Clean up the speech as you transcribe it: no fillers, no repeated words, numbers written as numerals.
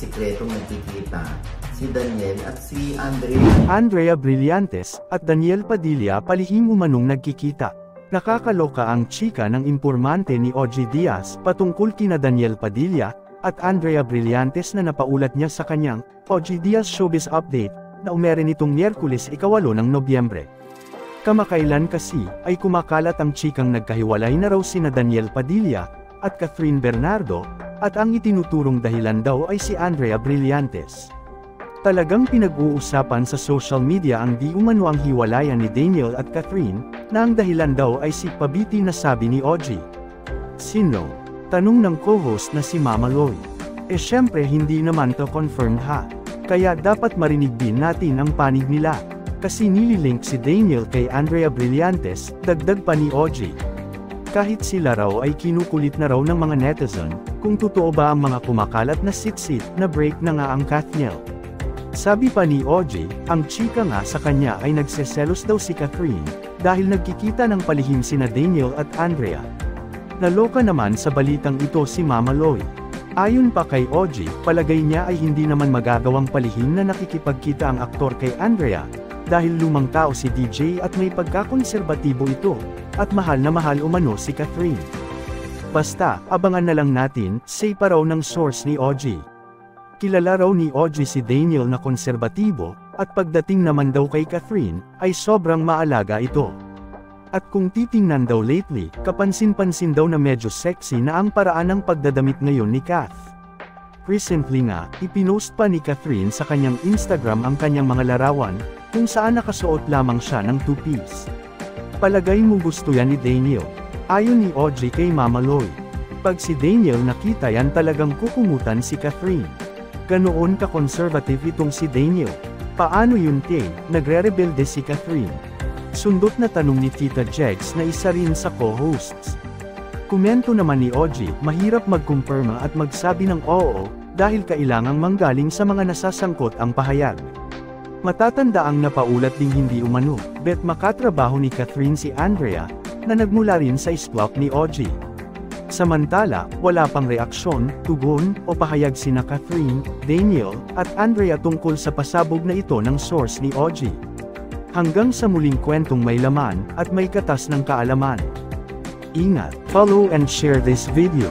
sikretong nagkikita, si Daniel at si Andrea. Andrea Brillantes at Daniel Padilla palihim umanong nagkikita. Nakakaloka ang chika ng impormante ni OG Diaz patungkol kina Daniel Padilla at Andrea Brillantes na napaulat niya sa kanyang OG Diaz Showbiz Update na umere nitong Miyerkules 8 ng Nobyembre. Kamakailan kasi ay kumakalat ang chikang nagkahiwalay na raw sina Daniel Padilla at Catherine Bernardo, at ang itinuturong dahilan daw ay si Andrea Brillantes. Talagang pinag-uusapan sa social media ang di umano ang hiwalayan ni Daniel at Catherine, na ang dahilan daw ay si Pabiti na sabi ni OG. Sino? Tanong ng co-host na si Mama Loy. Syempre hindi naman to confirmed ha. Kaya dapat marinig din natin ang panig nila. Kasi nililink si Daniel kay Andrea Brillantes, dagdag pa ni OG. Kahit sila raw ay kinukulit na raw ng mga netizen, kung totoo ba ang mga kumakalat na sit-sit na break na nga ang Kathniel. Sabi pa ni OG, ang chika nga sa kanya ay nagseselos daw si Catherine, dahil nagkikita ng palihim sina Daniel at Andrea. Naloka naman sa balitang ito si Mama Loy. Ayon pa kay OG, palagay niya ay hindi naman magagawang palihim na nakikipagkita ang aktor kay Andrea, dahil lumang tao si DJ at may pagkakonserbatibo ito, at mahal na mahal umano si Catherine. Basta, abangan na lang natin, say pa raw ng source ni OG. Kilala raw ni OG si Daniel na konserbatibo, at pagdating naman daw kay Catherine, ay sobrang maalaga ito. At kung titingnan daw lately, kapansin-pansin daw na medyo sexy na ang paraan ng pagdadamit ngayon ni Kath. Recently nga, ipinost pa ni Catherine sa kanyang Instagram ang kanyang mga larawan, kung saan nakasuot lamang siya ng two-piece. Palagay mo gusto yan ni Daniel? Ayon ni OG kay Mama Loy. Pag si Daniel nakita yan talagang kukumutan si Catherine. Ganoon ka-conservative itong si Daniel. Paano yun Tay? Nagre-rebelde si Catherine? Sundot na tanong ni Tita Jegs na isa rin sa co-hosts. Komento naman ni OG, mahirap magkumpirma at magsabi ng oo, dahil kailangang manggaling sa mga nasasangkot ang pahayag. Matatanda ang napaulat ding hindi umano, bet makatrabaho ni Catherine si Andrea, na nagmula rin sa isplok ni OG. Samantala, wala pang reaksyon, tugon, o pahayag sina Catherine, Daniel, at Andrea tungkol sa pasabog na ito ng source ni OG. Hanggang sa muling kwentong may laman, at may katas ng kaalaman. Ingat, follow and share this video.